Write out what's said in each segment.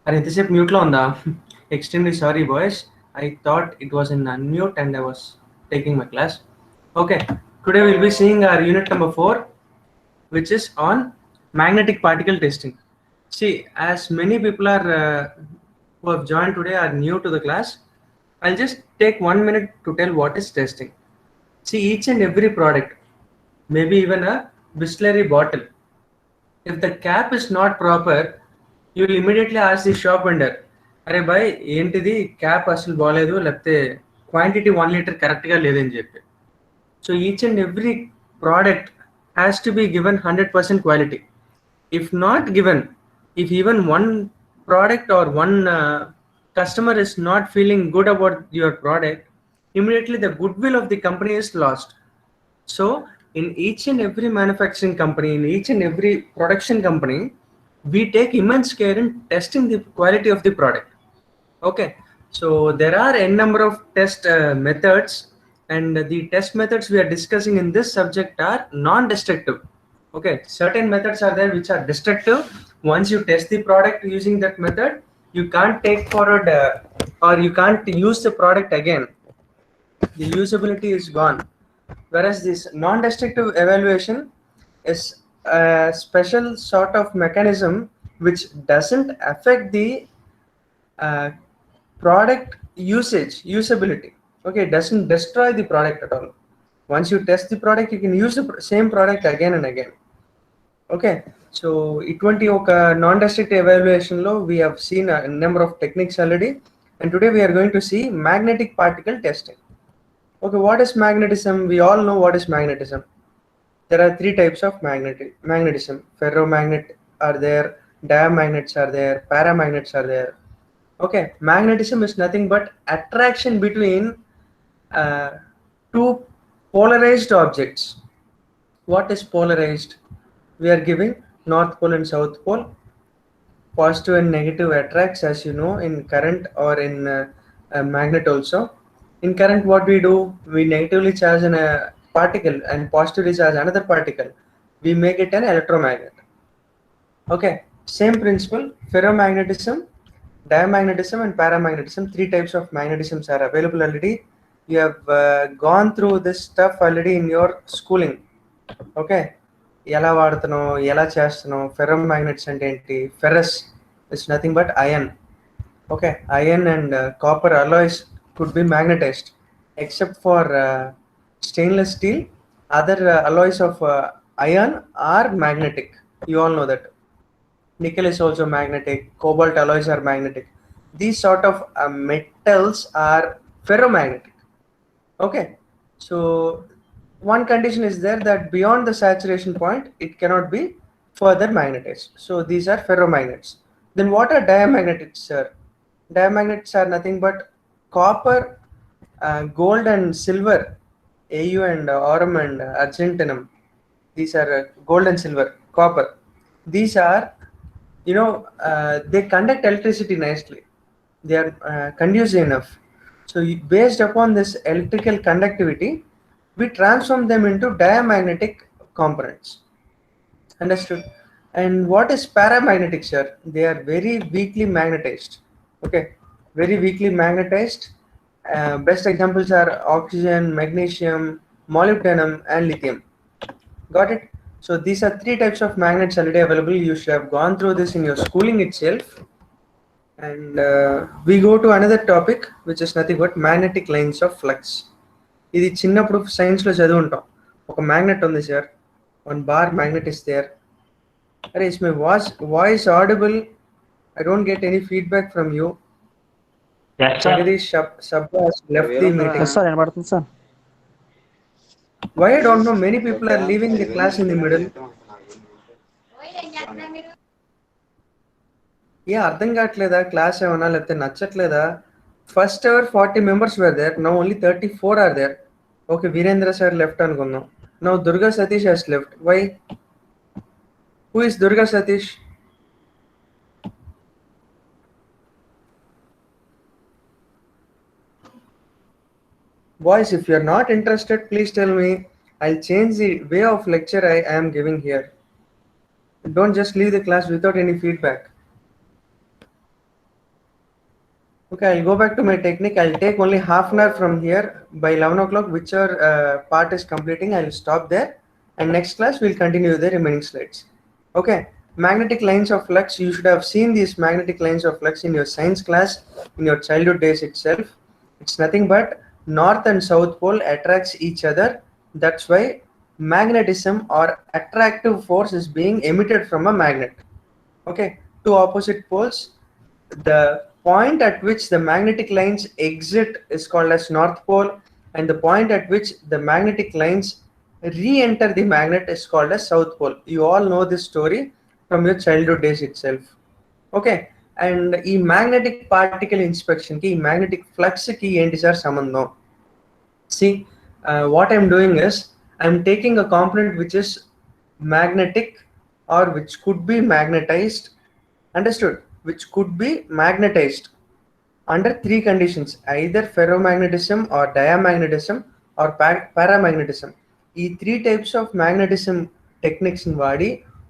అరే ఎంతసేపు మ్యూట్లో ఉందా? Extremely sorry boys. I thought it was in unmute and I was taking my class. Okay, today we'll be seeing our unit number 4, which is on magnetic particle testing. See, as many people are who have joined today are new to the class, I'll just take 1 minute to tell what is testing. See, each and every product, maybe even a Bisleri bottle, if the cap is not proper, you will immediately ask the shop vendor, అరే bye ఏంటిది cap అసలు బాగాలేదు, లేకపోతే quantity 1 litre కరెక్ట్గా లేదని చెప్పి. So each and every product has to be given 100% quality. If not given, if even one product or one customer is not feeling good about your product, immediately the goodwill of the company is lost. So in each and every manufacturing company, in each and every production company, we take immense care in testing the quality of the product. Okay, so there are n number of test methods, and the test methods we are discussing in this subject are non-destructive. Okay, certain methods are there which are destructive. Once you test the product using that method, you can't take forward or you can't use the product again. The usability is gone. Whereas this non-destructive evaluation is a special sort of mechanism which doesn't affect the uh, product usability. Okay, it doesn't destroy the product at all. Once you test the product, you can use the same product again and again. Okay, so ఇటువంటి ఒక non destructive evaluation లో we have seen a number of techniques already, and today we are going to see magnetic particle testing. Okay, what is magnetism? We all know what is magnetism. There are three types of magnetism. Ferromagnet are there, diamagnets are there, paramagnets are there. Okay, magnetism is nothing but attraction between uh, two polarized objects. What is polarized? We are giving north pole and south pole. Positive and negative attracts, as you know, in current or in a magnet also. In current, what we do, we negatively charge a particle and positively charge another particle. We make it an electromagnet. Okay, same principle. Ferromagnetism, diamagnetism and paramagnetism, three types of magnetisms are available already. You have gone through this stuff already in your schooling. Okay, ఎలా వాడుతున్నాం, ఎలా చేస్తున్నాం, ferromagnets అంటే ఏంటి, ferrous is nothing but iron. Okay, iron and copper alloys could be magnetized, except for stainless steel. Other alloys of iron are magnetic. You all know that. Nickel is also magnetic, cobalt alloys are magnetic. These sort of metals are ferromagnetic. Okay, so one condition is there, that beyond the saturation point it cannot be further magnetized. So these are ferromagnets. Then what are diamagnetics, sir? Diamagnets are nothing but copper, gold and silver, Au and aurum and argentinum. These are gold and silver, copper. These are, they conduct electricity nicely. They are conducive enough. So based upon this electrical conductivity, we transform them into diamagnetic components. Understood? And what is paramagnetic, sir? They are very weakly magnetized. Okay, very weakly magnetized. Best examples are oxygen, magnesium, molybdenum and lithium. Got it? So these are three types of magnets already available. You should have gone through this in your schooling itself. And we go to another topic, which is nothing but magnetic lines of flux. ఇది చిన్నప్పుడు సైన్స్లో చదివి ఉంటాం. ఒక magnet ఉంది sir, one bar magnet is there. అరే is my voice audible? I don't get any feedback from you. Jagadish Sabha has left the meeting. Yes, sir. వినపడుతుంది sir. Why I don't know, many people are leaving the class in the middle. ఏ అర్థం కావట్లేదా? Class ఏమన్నా లేకపోతే నచ్చట్లేదా? First hour 40 members were there, now only 34 are there. Okay, Virendra sir left అనుకుందాం. Now Durga Satish has left. Why? Who is Durga Satish? Boys, if you are not interested, please tell me. I'll change the way of lecture I am giving here. Don't just leave the class without any feedback. Okay, I'll go back to my technique. I'll take only half an hour from here. By 11 o'clock, whichever part is completing, I'll stop there. And next class, we'll continue the remaining slides. Okay, magnetic lines of flux. You should have seen these magnetic lines of flux in your science class in your childhood days itself. It's nothing but north and south pole attracts each other. That's why magnetism or attractive force is being emitted from a magnet. Okay, two opposite poles, the point at which the magnetic lines exit is called as north pole, and the point at which the magnetic lines re-enter the magnet is called as south pole. You all know this story from your childhood days itself. Okay, and ఈ magnetic particle inspection కి ఈ magnetic flux కి ఏంటి sir సంబంధం? See, what I'm doing is I'm taking a component which is magnetic or which could be magnetized, understood, which could be magnetized under three conditions, either ferromagnetism or diamagnetism or paramagnetism. ఈ three types of magnetism టెక్నిక్స్ని వాడి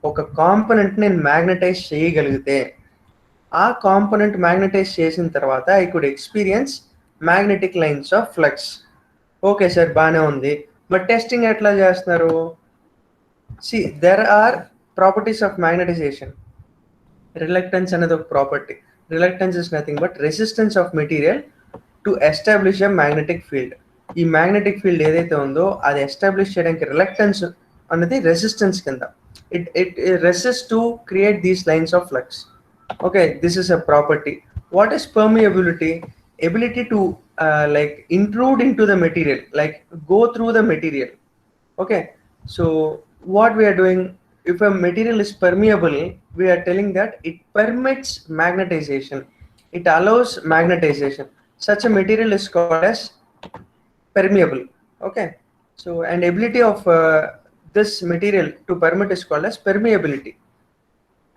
ఒక component నేను magnetise చేయగలిగితే, ఆ component magnetize చేసిన తర్వాత I could experience magnetic lines of flux. Okay sir, బాగానే ఉంది, బట్ టెస్టింగ్ ఎట్లా చేస్తున్నారు? See, there are properties of magnetization. Reluctance అనేది ఒక property. Reluctance is nothing but resistance of material to establish a magnetic field. ఈ magnetic field ఏదైతే ఉందో అది ఎస్టాబ్లిష్ చేయడానికి రిలక్టెన్స్ అనేది రెసిస్టెన్స్ కింద. It resist to create these lines of flux. Okay, this is a property. What is permeability? Ability to like intrude into the material, like go through the material. Okay, so what we are doing, if a material is permeable, we are telling that it permits magnetization, it allows magnetization. Such a material is called as permeable. Okay, so and ability of this material to permit is called as permeability.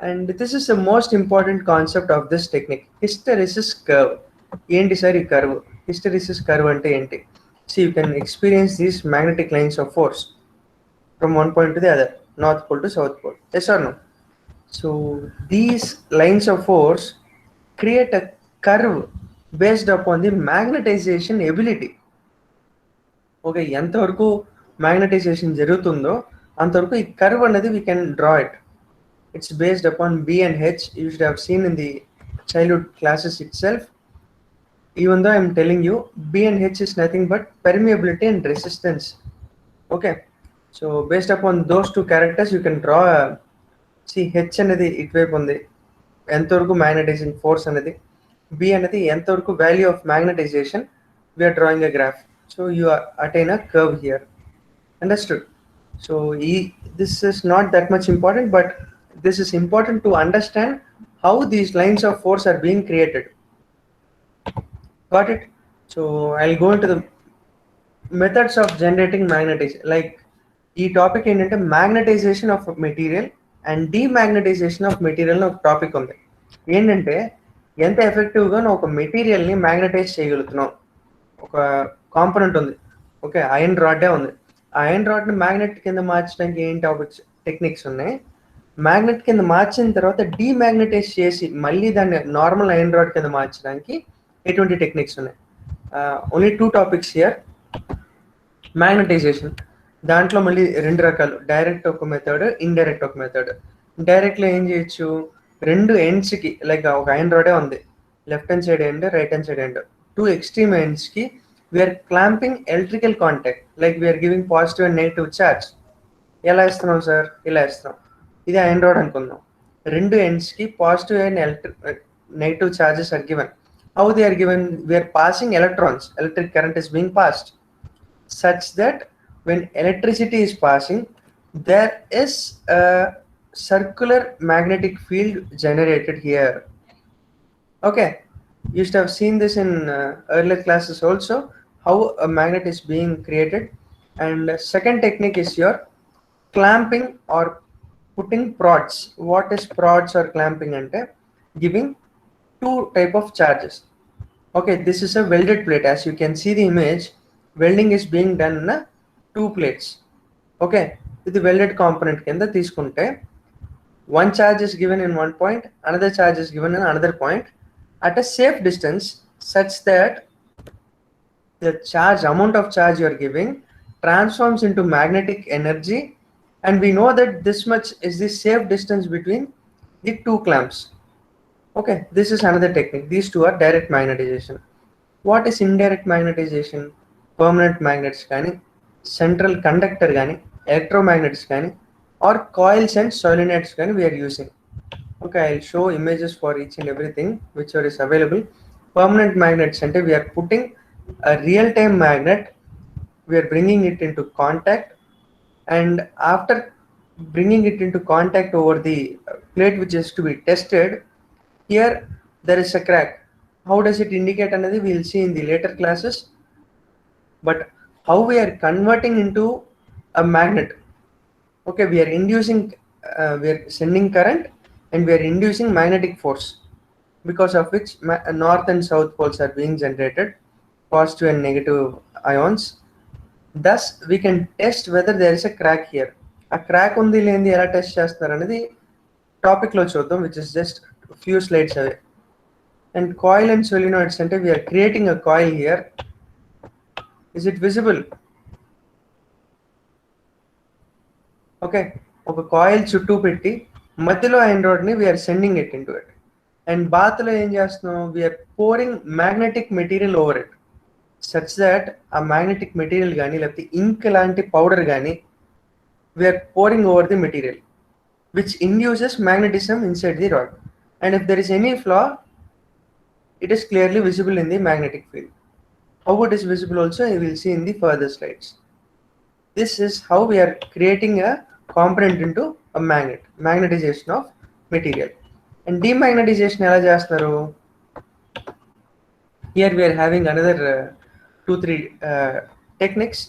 And this is the most important concept of this technique, hysteresis curve. ఏంటి sir ఈ curve? Hysteresis curve అంటే ఏంటి? See, you can experience these magnetic lines of force from one point to the other, north pole to south pole. Yes or no? So these lines of force create a curve based upon the magnetization ability. Okay, ఎంతవరకు magnetisation జరుగుతుందో అంతవరకు ఈ curve అనేది we can draw it. It's based upon B and H. You should have seen in the childhood classes itself. Even though I'm telling you, B and H is nothing but permeability and resistance. Okay, so based upon those two characters you can draw see H అనేది ఇటువైపు ఉంది, ఎంతవరకు magnetising force అనేది. B అనేది ఎంతవరకు value of magnetization. we are drawing a graph, so you attain a curve here. Understood? So this is not that much important, but this is important to understand how these lines of force are being created. Got it? So I'll go into the methods of generating magnetization. Like ఈ topic ఏంటంటే magnetization of material and demagnetization of material ఒక topic ఉంది. ఏంటంటే ఎంత ఎఫెక్టివ్గా నువ్వు ఒక మెటీరియల్ని మ్యాగ్నటైజ్ చేయగలుగుతున్నావు. ఒక కాంపోనెంట్ ఉంది, ఓకే, ఐరన్ రాడే ఉంది. ఆ ఐరన్ రాడ్ని మ్యాగ్నెట్ కింద మార్చడానికి ఏం టాపిక్స్ టెక్నిక్స్ ఉన్నాయి. మ్యాగ్నెట్ కింద మార్చిన తర్వాత డీమాగ్నటైజ్ చేసి మళ్ళీ దాన్ని నార్మల్ ఐరన్ రాడ్ కింద మార్చడానికి ఎటువంటి టెక్నిక్స్ ఉన్నాయి. Only 2 topics here. మ్యాగ్నటైజేషన్ దాంట్లో మళ్ళీ 2 రకాలు, డైరెక్ట్ ఒక మెథడ్, ఇండైరెక్ట్ ఒక మెథడ్. డైరెక్ట్లో ఏం చేయొచ్చు, 2 ఎండ్స్కి, లైక్ ఒక ఐరన్ రాడే ఉంది, left hand side end, right hand side end, 2 extreme ఎండ్స్కి we are clamping electrical contact, like we are giving positive and negative charge. ఎలా ఇస్తున్నాం సార్? ఇలా ఇస్తున్నాం. ఇది ఐరన్ రాడ్ అనుకుందాం. 2 ఎండ్స్కి positive and negative charges are given. How they are given? We are passing electrons. Electric current is being passed such that when electricity is passing, there is a circular magnetic field generated here. Okay, you should have seen this in earlier classes also, how a magnet is being created. And second technique is your clamping or putting prods. What is prods or clamping? Ante giving 2 type of charges. Okay, this is a welded plate. As you can see the image, welding is being done in 2 plates. Okay, with the welded component kinda తీసుకుంటే one charge is given in one point, another charge is given in another point at a safe distance. such that the charge, amount of charge you are giving, transforms into magnetic energy, and we know that this much is the safe distance between the two clamps. Okay, this is another technique. These two are direct magnetization. What is indirect magnetization? Permanent magnets కానీ, central conductor కానీ, electromagnets కానీ, or coils and solenoids కానీ we are using. Okay, I'll show images for each and everything whichever is available. Permanent magnets ante we are putting a real-time magnet, we are bringing it into contact, and after bringing it into contact over the plate which is to be tested, here there is a crack. How does it indicate another? We will see in the later classes. But how we are converting into a magnet? Okay, we are inducing, we are sending current, and we are inducing magnetic force, because of which north and south poles are being generated, positive and negative ions. Thus we can test whether there is a crack here. A crack undi lendi ela test chestaru anedi topic lo chuddam, which is just a few slides away. And coil and solenoids ante we are creating a coil here. Is it visible? Okay, ఒక coil చుట్టూ పెట్టి మధ్యలో iron rod ని we are sending it into it. And bath లో ఏం చేస్తున్నాం? We are pouring magnetic material over it, such that ఆ magnetic material కానీ లేకపోతే ఇంక్ లాంటి పౌడర్ కానీ we are pouring over the material, which induces magnetism inside the rod. And if there is any flaw, it is clearly visible in the magnetic field. How it is visible also I will see in the further slides. This is how we are creating a component into a magnet, magnetization of material. And demagnetization ela chestaru? Here we are having another 2-3 techniques.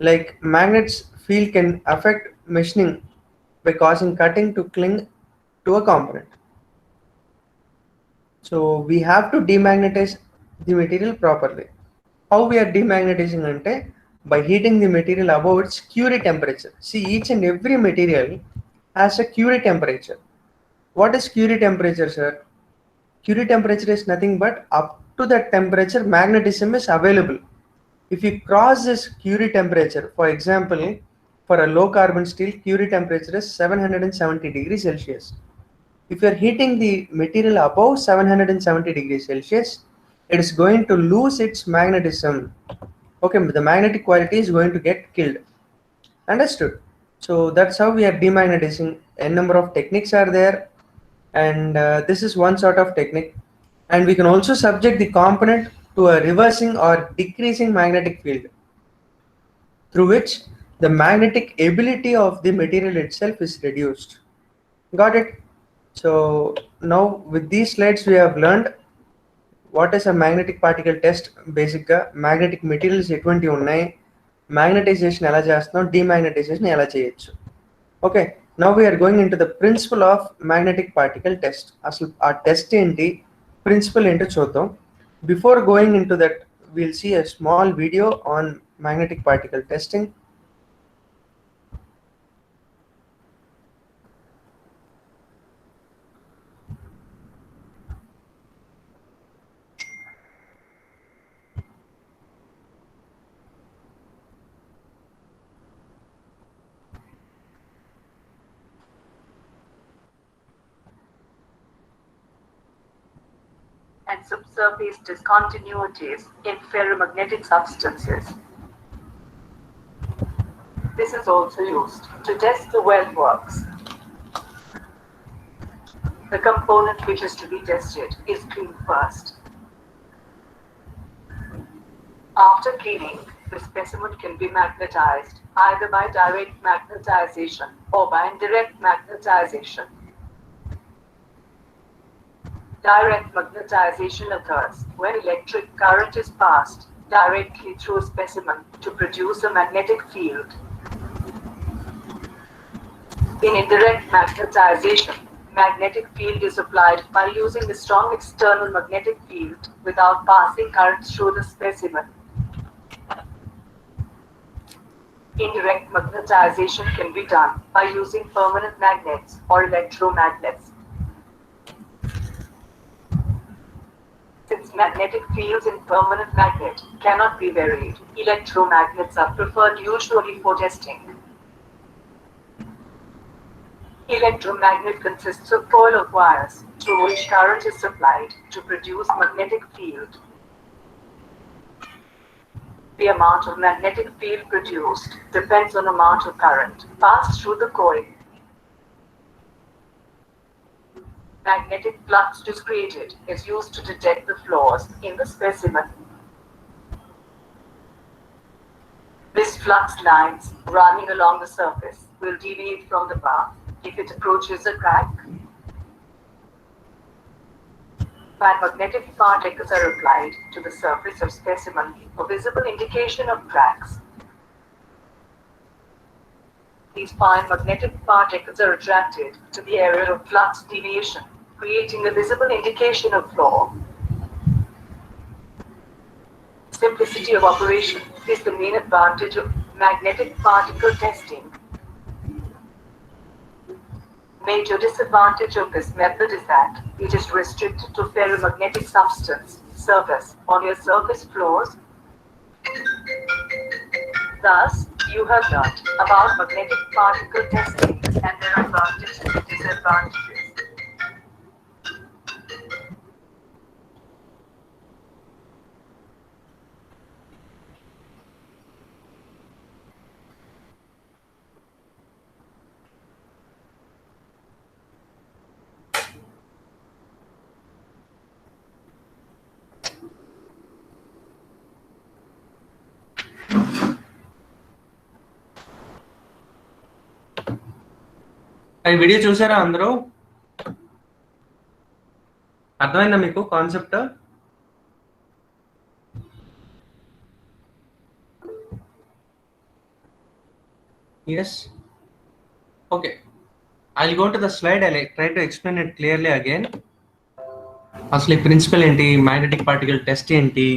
Like magnets field can affect machining by causing cutting to cling to a component. So we have to demagnetize the material properly. How we are demagnetizing ante? By heating the material above its Curie temperature. See, each and every material has a Curie temperature. What is Curie temperature, sir? Curie temperature is nothing but up to that temperature magnetism is available. If you cross this Curie temperature, for example, for a low carbon steel, Curie temperature is 770 degrees Celsius. If you are heating the material above 770 degrees Celsius, it is going to lose its magnetism. Okay, the magnetic quality is going to get killed. Understood? So that's how we are demagnetizing. A number of techniques are there, and this is one sort of technique. And we can also subject the component to a reversing or decreasing magnetic field, through which the magnetic ability of the material itself is reduced. Got it? So now with these slides we have learned what is a magnetic particle test. Basic magnetic materials ఎటువంటి ఉన్నాయి, magnetization ఎలా చేస్తున్నాం, demagnetization ఎలా చేయొచ్చు. Okay, now we are going into the principle of magnetic particle test. అసలు ఆ test ఏంటి, principal ఏంటో చూద్దాం. Before going into that, we'll see a small video on magnetic particle testing. And subsurface discontinuities in ferromagnetic substances. This is also used to test the weld works. The component which is to be tested is cleaned first. After cleaning, the specimen can be magnetized either by direct magnetization or by indirect magnetization. Direct magnetization occurs when electric current is passed directly through a specimen to produce a magnetic field. In indirect magnetization, magnetic field is applied by using a strong external magnetic field without passing current through the specimen. Indirect magnetization can be done by using permanent magnets or electromagnets. since magnetic fields in permanent magnet cannot be varied. Electromagnets are preferred usually for testing. Electromagnet consists of coil of wires through which current is supplied to produce magnetic field. The amount of magnetic field produced depends on amount of current passed through the coil. Magnetic flux discreted is used to detect the flaws in the specimen. This flux lines running along the surface will deviate from the path if it approaches a crack. When magnetic particles are applied to the surface of specimen, a visible indication of cracks. These fine magnetic particles are attracted to the area of flux deviation, creating a visible indication of flaw. Simplicity of operation is the main advantage of magnetic particle testing. Major disadvantage of this method is that it is restricted to ferromagnetic substance surface on your surface floors. Thus, you have learnt about magnetic particle testing and their advantages and disadvantages. ఈ video చూసారా అందరూ? అర్థమైందా మీకు concept? Yes. Okay. I'll go to the slide. I'll try to explain it clearly again. అసలు ఈ principal ఏంటి, magnetic particle test ఏంటి,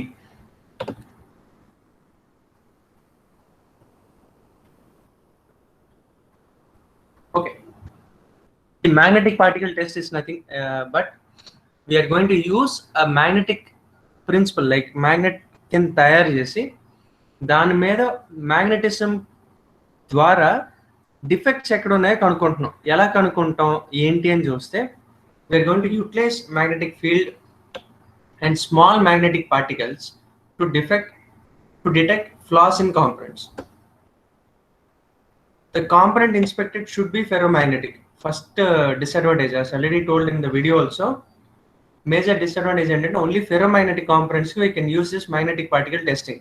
okay. The magnetic particle test is nothing but we are going to use a magnetic principle like magnet కింద తయారు చేసి దాని మీద magnetism ద్వారా డిఫెక్ట్స్ ఎక్కడ ఉన్నాయో కనుక్కుంటున్నాం. ఎలా కనుక్కుంటాం ఏంటి అని చూస్తే we are going to utilize magnetic field and small magnetic particles to detect flaws in components. The component inspected should be ferromagnetic. First disadvantage, as already told in the video also, major disadvantage and only ferromagnetic components we can use this magnetic particle testing.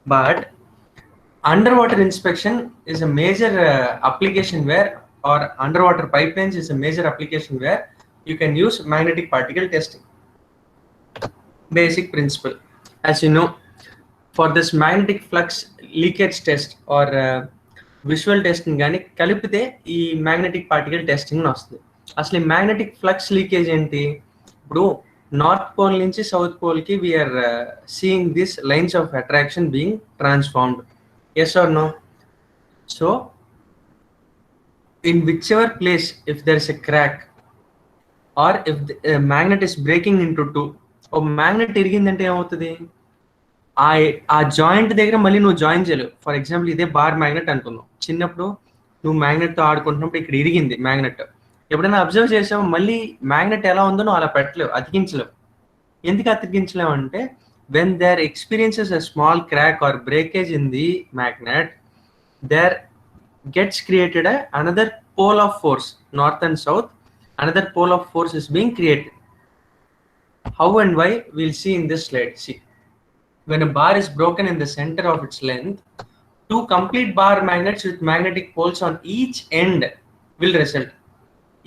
But underwater inspection is a major application where, or underwater pipelines is a major application where you can use magnetic particle testing. Basic principle, as you know, for this magnetic flux leakage test or visual testing కానీ కలిపితే ఈ magnetic particle testing వస్తుంది. అసలు ఈ magnetic flux leakage ఏంటి? ఇప్పుడు north pole నుంచి south పోల్కి we are seeing this lines of attraction being transformed. Yes or no? So in whichever place if there is a crack or if magnet is breaking into two, ఓ magnet ఇరిగిందంటే ఏమవుతుంది? ఆ joint దగ్గర మళ్ళీ నువ్వు join చేయలేవు. For example ఇదే bar magnet అనుకుందాం. చిన్నప్పుడు నువ్వు మ్యాగ్నెట్తో ఆడుకుంటున్నప్పుడు ఇక్కడ ఇరిగింది మ్యాగ్నెట్. ఎప్పుడైనా అబ్జర్వ్ చేసావు, మళ్ళీ మ్యాగ్నెట్ ఎలా ఉందో నువ్వు అలా పెట్టలేవు, అతికించలేవు. ఎందుకు అతికించలేవు అంటే when there experiences a small crack or breakage in the magnet, there gets created another pole of force, north and south, another pole of force is being created. How and why we'll see in this slide. See, when a bar is broken in the center of its length, two complete bar magnets with magnetic poles on each end will result.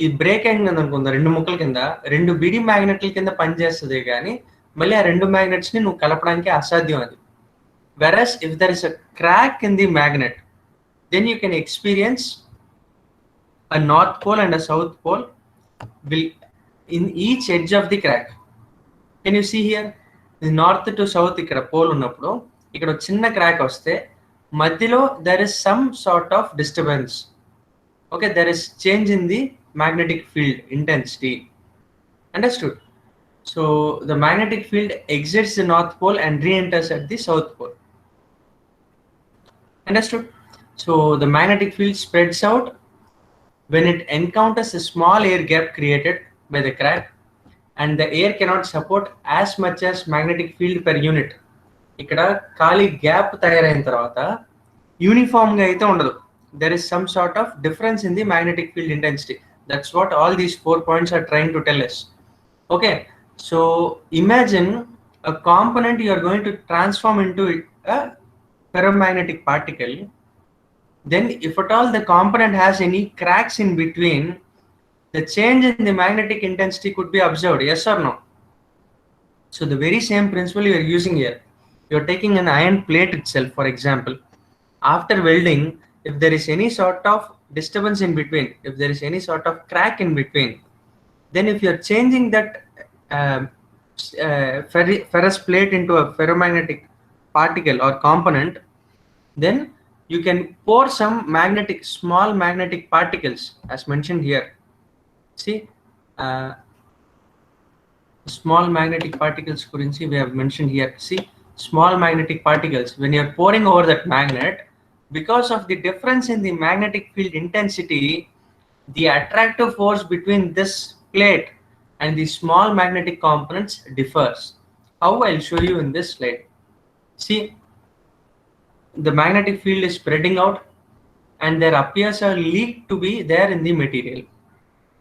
ఈ break అయింది అనుకుందా, రెండు ముక్కల కింద రెండు విడి మ్యాగ్నెట్ల కింద పనిచేస్తుంది, కానీ మళ్ళీ ఆ రెండు మ్యాగ్నెట్స్ ని నువ్వు కలపడానికి అసాధ్యం అది. Versus if there is a crack in the magnet, then you can experience a north pole and a south pole will in each edge of the crack. Can you see here? North to south ఇక్కడ pole ఉన్నప్పుడు ఇక్కడ చిన్న crack వస్తే మధ్యలో there is some sort of disturbance. Okay, there is change in the magnetic field intensity. Understood? So the magnetic field exits the North Pole and re-enters at the South Pole. Understood? So the magnetic field spreads out when it encounters a small air gap created by the crack, and the air cannot support as much as magnetic field per unit. ఇక్కడ ఖాళీ gap తయారైన తర్వాత యూనిఫామ్గా అయితే ఉండదు. There is some sort of difference in the magnetic field intensity. That's what all these 4 points are trying to tell us. Okay, so imagine a component you are going to transform into a ferromagnetic particle. Then if at all the component has any cracks in between, the change in the magnetic intensity could be observed, yes or no? So the very same principle you are using here. You are taking an iron plate itself, for example. After welding, if there is any sort of disturbance in between, if there is any sort of crack in between, then if you are changing that ferrous plate into a ferromagnetic particle or component, then you can pour some small magnetic particles as mentioned here. See, small magnetic particles gurinchi we have mentioned here. See, small magnetic particles, when you are pouring over that magnet, because of the difference in the magnetic field intensity, the attractive force between this plate and the small magnetic components differs. How? I'll show you in this slide. See, the magnetic field is spreading out and there appears a leak to be there in the material.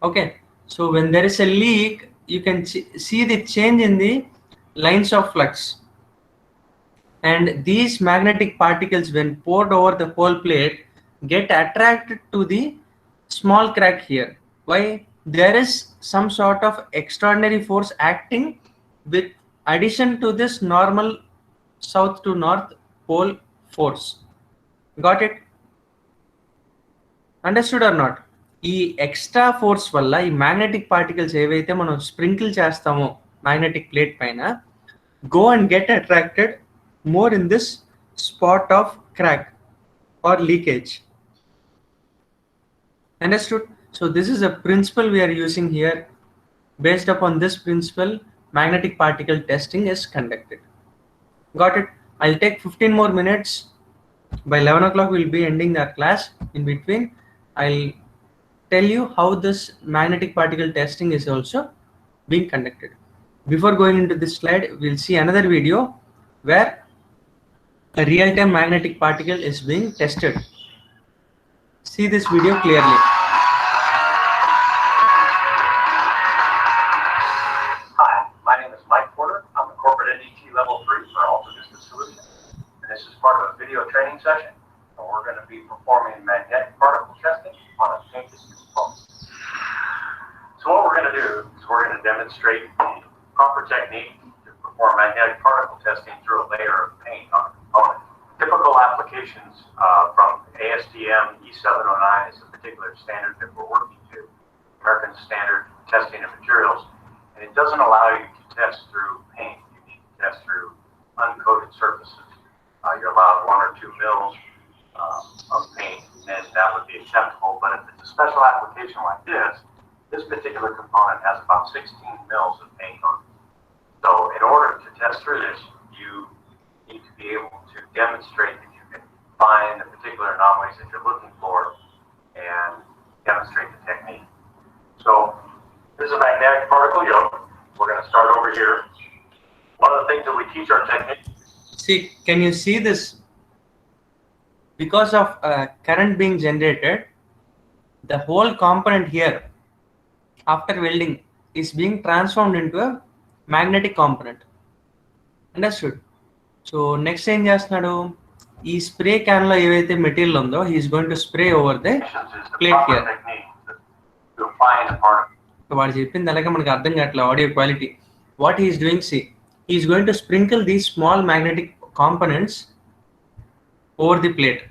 Okay, so when there is a leak, you can see the change in the lines of flux, and these magnetic particles, when poured over the whole plate, get attracted to the small crack here. Why? There is some sort of extraordinary force acting with addition to this normal south to north pole force. Got it? Understood or not? ఈ extra force వల్ల ఈ magnetic particles ఏవైతే మనం sprinkle చేస్తామో magnetic plate పైన, go and get attracted more in this spot of crack or leakage. Understood? So this is a principle we are using here. Based upon this principle, magnetic particle testing is conducted. Got it? I'll take 15 more minutes. By 11 o'clock we'll be ending that class. In between, I'll tell you how this magnetic particle testing is also being conducted. Before going into this slide, we'll see another video where a real-time magnetic particle is being tested. See this video clearly. Hi, my name is Mike Porter. I'm a corporate NDT level 3 for Alta Vista Solutions. And this is part of a video training session. And we're going to be performing magnetic particle testing on a painted component. So what we're going to do is we're going to demonstrate the proper technique to perform magnetic particle testing through a layer of paint on a component. Typical applications from ASTM E709 is a particular standard that we're working to, American Standard Testing of Materials, and it doesn't allow you to test through paint. You need to test through uncoated surfaces. You're allowed 1 or 2 mils of paint, and that would be acceptable. But if it's a special application like this particular component has about 16 mils of paint on it. So in order to test through this, you need to be able to demonstrate that you can find the particular anomalies that you're looking for and demonstrate the technique. So this is a magnetic particle yoke. We're going to start over here. One of the things that we teach our technicians. See, can you see this? Because of current being generated, the whole component here, after welding, is being transformed into a magnetic component. Understood? So next ఏం చేస్తున్నాడు, ఈ spray can లో ఏవైతే material ఉందో he is going to spray over the plate here. వాడు చెప్పింది అలాగే మనకు అర్థం కావట్లేదు audio quality. What he is doing, see, he is going to sprinkle these small magnetic components over the plate.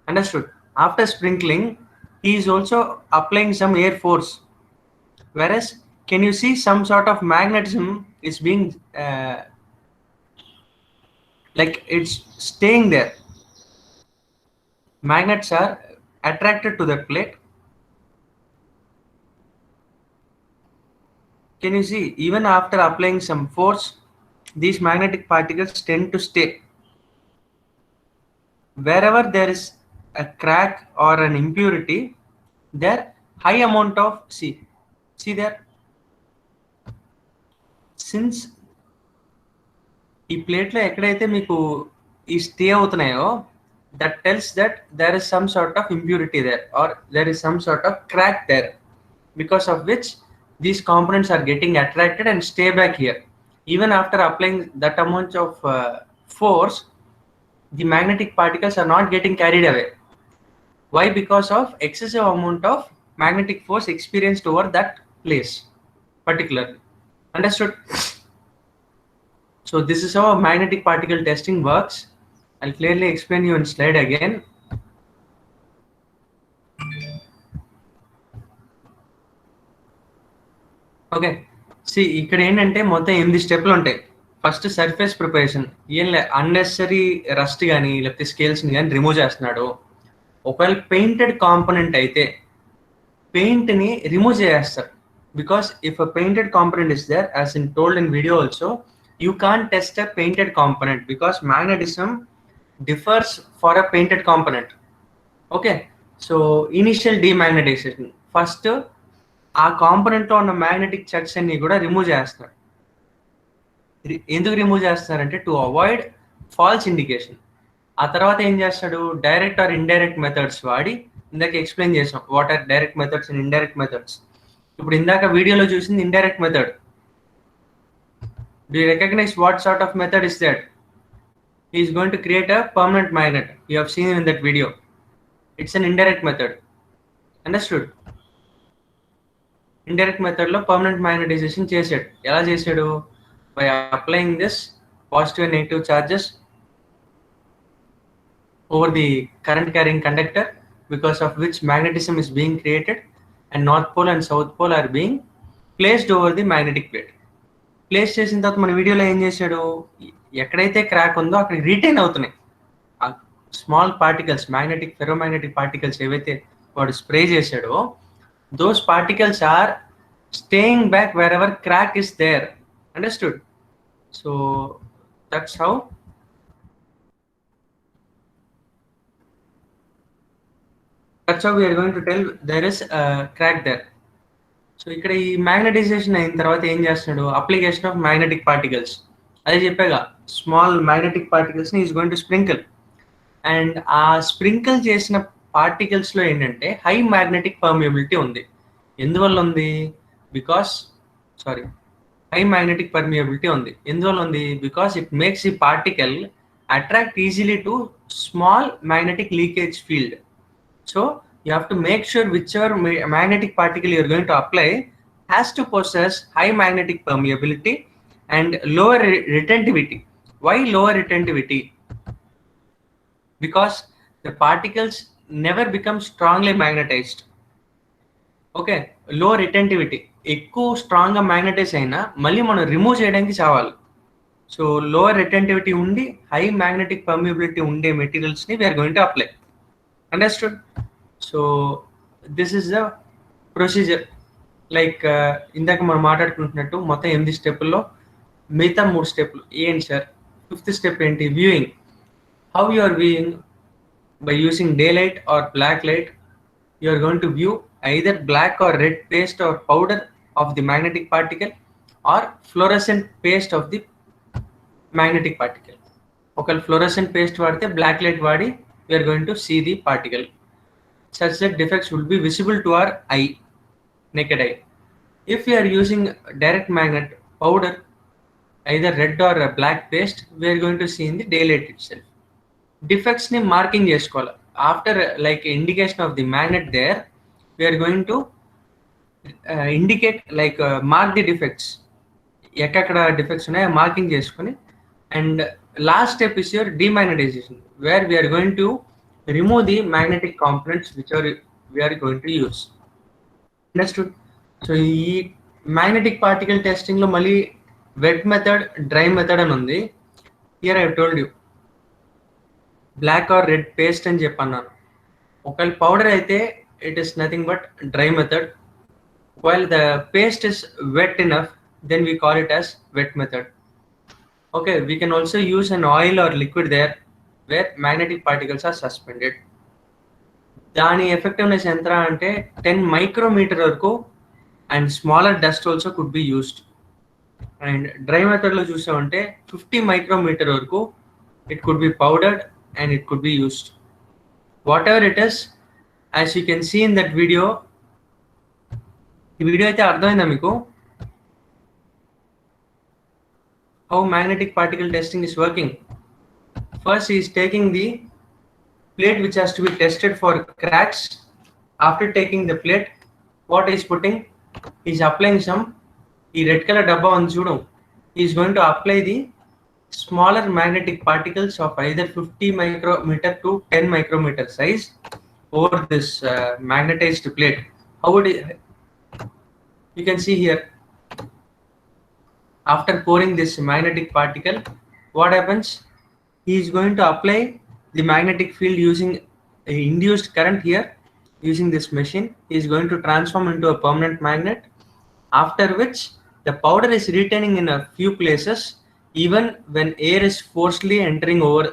Understood? After sprinkling, he is also applying some air force. Whereas, can you see some sort of magnetism is being like it's staying there. Magnets are attracted to that plate. can you see, even after applying some force, these magnetic particles tend to stay. Wherever there is a crack or an impurity, there high amount of, see there, since ఈ ప్లేట్లో ఎక్కడైతే మీకు ఈ stay అవుతున్నాయో, that tells that there is some sort of impurity there, or there is some sort of crack there, because of which these components are getting attracted and stay back here. Even after applying that amount of force, the magnetic particles are not getting carried away. Why? Because of excessive amount of magnetic force experienced over that place particularly. Understood? So this is how magnetic particle testing works. I'll clearly explain you in slide again. Okay, see ఇక్కడ ఏంటంటే మొత్తం 8 స్టెప్లు ఉంటాయి. First surface preparation, ఏం unnecessary rust కానీ లేకపోతే స్కేల్స్ని కానీ remove చేస్తున్నాడు. ఒకవేళ పెయింటెడ్ కాంపోనెంట్ అయితే పెయింట్ని రిమూవ్ చేస్తారు. Because if a painted component is there, as in told in video also, you can't test a painted component because magnetism differs for a painted component. Okay, so initial demagnetization, first ఆ component లో ఉన్న magnetic church అన్ని కూడా remove చేస్తారు. ఎందుకు remove చేస్తారంటే to avoid falls indication. ఆ తర్వాత ఏం చేస్తాడు, డైరెక్ట్ ఆర్ ఇండైరెక్ట్ మెథడ్స్ వాడి, ఇందాక ఎక్స్ప్లెయిన్ చేసాం what are direct methods and indirect methods. ఇప్పుడు ఇందాక వీడియోలో చూసింది indirect method. Do you recognize what sort of method is that? He is going to create a permanent magnet. You have seen in that video. It's an indirect method. Understood? Indirect method lo permanent magnetization chesadu. Ela chesadu? By applying this positive and negative charges over the current carrying conductor, because of which magnetism is being created and north pole and south pole are being placed over the magnetic plate. Place చేసిన తర్వాత మన వీడియోలో ఏం చేశాడు, ఎక్కడైతే crack ఉందో అక్కడ retain అవుతున్నాయి ఆ small particles, magnetic ferromagnetic particles ఏవైతే వాడు స్ప్రే చేశాడో, those particles are staying back wherever crack is there. Understood? So that's how we are going to tell there is a crack there. So ఇక్కడ ఈ magnetisation అయిన తర్వాత ఏం చేస్తున్నాడు, application of magnetic particles. అదే చెప్పాగా, small magnetic పార్టికల్స్ని is going to sprinkle. And ఆ స్ప్రింకిల్ చేసిన పార్టికల్స్లో ఏంటంటే హై మ్యాగ్నెటిక్ పర్మియబిలిటీ ఉంది. ఎందువల్ల ఉంది? హై మ్యాగ్నెటిక్ పర్మియబిలిటీ ఉంది. ఎందువల్ల ఉంది? బికాస్ ఇట్ మేక్స్ ఈ particle attract easily to small magnetic leakage field. So you have to make sure whichever magnetic particle you are going to apply has to possess high magnetic permeability and lower retentivity. Why lower retentivity? Because the particles never become strongly magnetized. Okay, low retentivity, ఎక్కువ స్ట్రాంగ్గా magnetise అయినా మళ్ళీ మనం remove చేయడానికి చావాలి. So lower రిటెంటివిటీ ఉండి high magnetic permeability ఉండే మెటీరియల్స్ని we are going to apply. Understood? So this is the procedure. Like ఇందాక మనం మాట్లాడుకుంటున్నట్టు మొత్తం 8 స్టెప్పుల్లో మిగతా 3 స్టెప్పులు ఏంటి సార్? 5th స్టెప్ ఏంటి? Viewing. How you are viewing? By using day light or black light, you are going to view either black or red paste or powder of the magnetic particle or fluorescent paste of the magnetic particle. ఒకవేళ fluorescent paste వాడితే black light వాడి we are going to see the particle such that defects will be visible to our eye, naked eye. If we are using direct magnet powder, either red or black paste, we are going to see in the daylight itself. Defects ni marking chesukovala. After like indication of the magnet there, we are going to indicate like mark the defects. ఎక్కడెక్కడ defects ఉన్నాయో marking చేసుకొని, and last step is your demagnetization, where we are going to remove the magnetic components which we are going to use. Understood? So ఈ magnetic particle testing లో మళ్ళీ wet method, dry method అని ఉంది. Here I told you black or red paste అని చెప్పన్నాను. ఒకవేళ powder అయితే it is nothing but dry method. While the paste is wet enough, then we call it as wet method. Okay, we can also use an oil or liquid there where magnetic particles are suspended. దాని effectiveness ఎంత అంటే 10 micrometer వరకు, and smaller dust also could be used. And dry మెథడ్లో చూసామంటే 50 micrometer వరకు it could be powdered and it could be used. What it is, as you can see in that video, ఈ video అయితే అర్థమైందా మీకు? How magnetic particle testing is working. First, he is taking the plate which has to be tested for cracks. After taking the plate, what he is putting? He is applying some red color dabba on judo. He is going to apply the smaller magnetic particles of either 50 micrometer to 10 micrometer size over this magnetized plate. How would you can see here? After pouring this magnetic particle, what happens? He is going to apply the magnetic field using a induced current here. Using this machine, he is going to transform into a permanent magnet, after which the powder is retaining in a few places even when air is forcefully entering over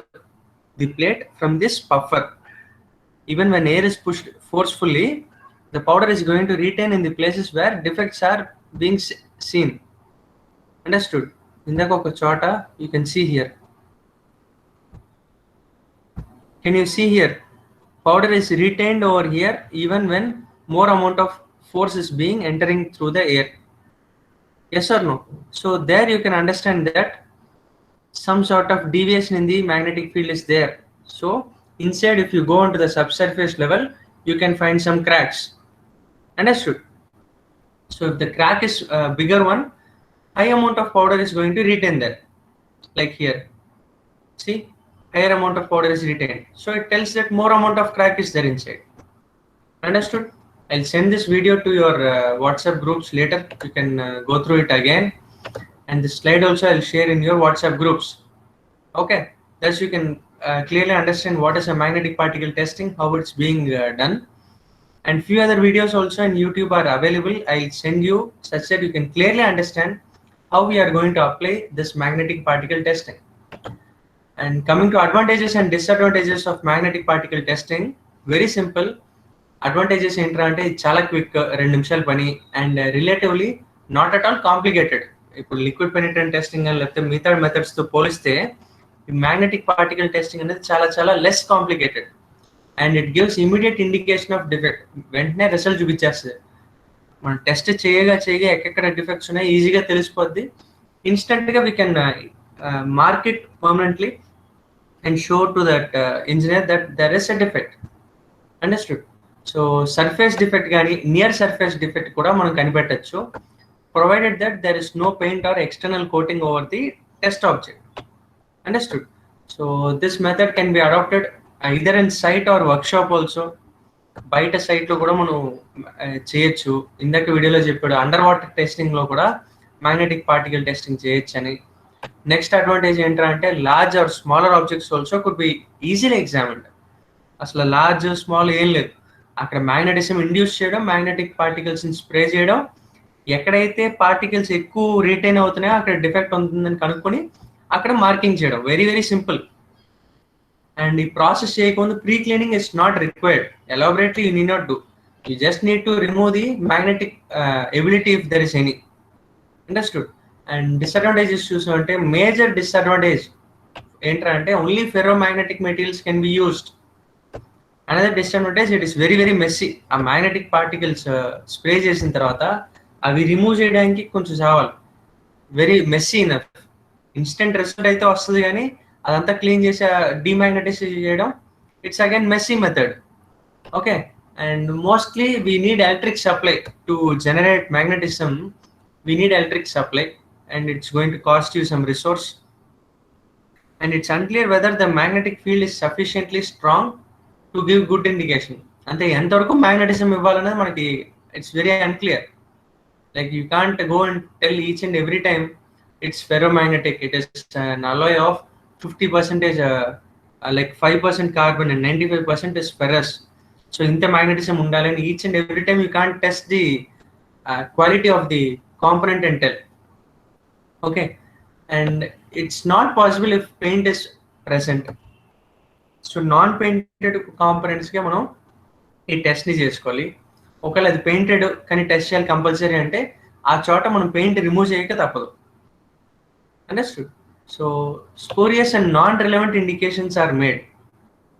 the plate from this puffer. Even when air is pushed forcefully, the powder is going to retain in the places where defects are being seen. Understood? Indaka oka chota you can see here. Can you see here? Powder is retained over here even when more amount of force is being entering through the air. Yes or no? So there you can understand that some sort of deviation in the magnetic field is there. So inside, if you go into the subsurface level, you can find some cracks. Understood? So if the crack is a bigger one, high amount of powder is going to retain there, like here. See, higher amount of powder is retained, so it tells that more amount of crack is there inside. Understood? I'll send this video to your WhatsApp groups later. You can go through it again, and the slide also I'll share in your WhatsApp groups. Okay, thus you can clearly understand what is a magnetic particle testing, how it's being done. And few other videos also on YouTube are available. I'll send you such that you can clearly understand how we are going to apply this magnetic particle testing. And coming to advantages and disadvantages of magnetic particle testing, very simple. Advantages ఏంట్రా అంటే చాలా quick, 2 నిమిషాల పని, and relatively not at all complicated. ఇప్పుడు liquid పెనిట్రెంట్ testing అని లేకపోతే మిగతా మెథడ్స్తో పోలిస్తే ఈ మ్యాగ్నెటిక్ పార్టికల్ టెస్టింగ్ అనేది చాలా చాలా less complicated, and it gives immediate indication of defect. వెంటనే రిజల్ట్ చూపించేస్తుంది. మనం టెస్ట్ చేయగా ఎక్కడ డిఫెక్ట్స్ ఉన్నాయి ఈజీగా తెలిసిపోద్ది. ఇన్స్టెంట్గా we can mark it permanently and show to that engineer that there is a defect. Understood? So surface defect gaani near surface defect kuda manam kanipettachchu, provided that there is no paint or external coating over the test object. Understood? So this method can be adopted either in site or workshop also. బయట site లో కూడా మనం చేయొచ్చు. ఇందాక వీడియోలో చెప్పాడు under water testing లో కూడా మ్యాగ్నెటిక్ పార్టికల్ టెస్టింగ్ చేయొచ్చు అని. నెక్స్ట్ అడ్వాంటేజ్ ఏంటంటే large or smaller objects also could be easily examined. అసలు లార్జ్ స్మాల్ ఏం లేదు, అక్కడ మ్యాగ్నెటిజం ఇండ్యూస్ చేయడం, మ్యాగ్నెటిక్ పార్టికల్స్ స్ప్రే చేయడం, ఎక్కడైతే పార్టికల్స్ ఎక్కువ రిటైన్ అవుతున్నాయో అక్కడ డిఫెక్ట్ ఉంటుందని కనుక్కొని అక్కడ మార్కింగ్ చేయడం. Very very simple. అండ్ ఈ ప్రాసెస్ చేయకుండా pre cleaning is not required. Elaborately you need not do, you just need to remove the magnetic ability if there is any. Understood? And disadvantages చూసామంటే major disadvantage ఏంటంటే only ferromagnetic materials can be used. Another disadvantage, it is very very messy. ఆ magnetic particles spray చేసిన తర్వాత అవి remove చేయడానికి కొంచెం చావాలి. Very messy enough. Instant result అయితే వస్తుంది కానీ అదంతా క్లీన్ చేసి డిమాగ్నెటైజ్ చేయడం, it's again messy method. Okay, and mostly we need electric supply to generate magnetism. We need electric supply, and it's going to cost you some resource, and it's unclear whether the magnetic field is sufficiently strong to give good indication. Ante entavaraku magnetism ivvalanadi manaki it's very unclear. Like you can't go and tell each and every time it's ferromagnetic, it is an alloy of 50% like 5% carbon and 95% is ferrous. So inta magnetism undalani each and every time you can't test the quality of the component and tell. Okay, and it's not possible if paint is present. So non painted కాంపోనెంట్స్కే మనం ఈ టెస్ట్ని చేసుకోవాలి. ఒకవేళ అది painted కానీ test చేయాలి compulsory అంటే ఆ చోట మనం పెయింట్ రిమూవ్ చేయక తప్పదు. Understood? So spurious and non relevant indications are made.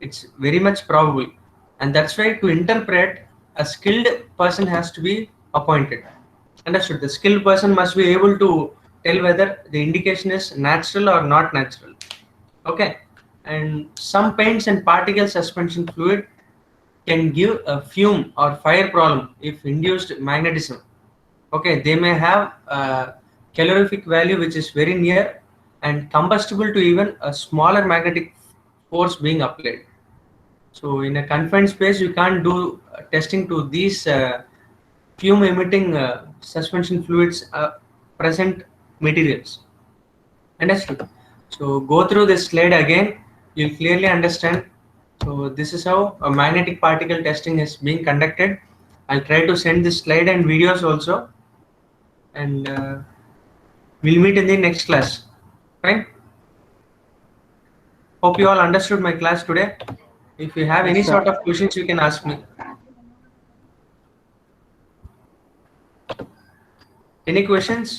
It's very much probable, and that's why to interpret a skilled person has to be appointed. Understood? The skilled person must be able to tell whether the indication is natural or not natural. Okay, and some paints and particle suspension fluid can give a fume or fire problem if induced magnetism. Okay, they may have a calorific value which is very near and combustible to even a smaller magnetic force being applied. So in a confined space, you can't do testing to these fume emitting suspension fluids present materials. Understood? So go through this slide again, you'll clearly understand. So this is how a magnetic particle testing is being conducted. I'll try to send this slide and videos also, and we'll meet in the next class. Fine? Hope you all understood my class today. If you have any sort of questions, you can ask me. Any questions?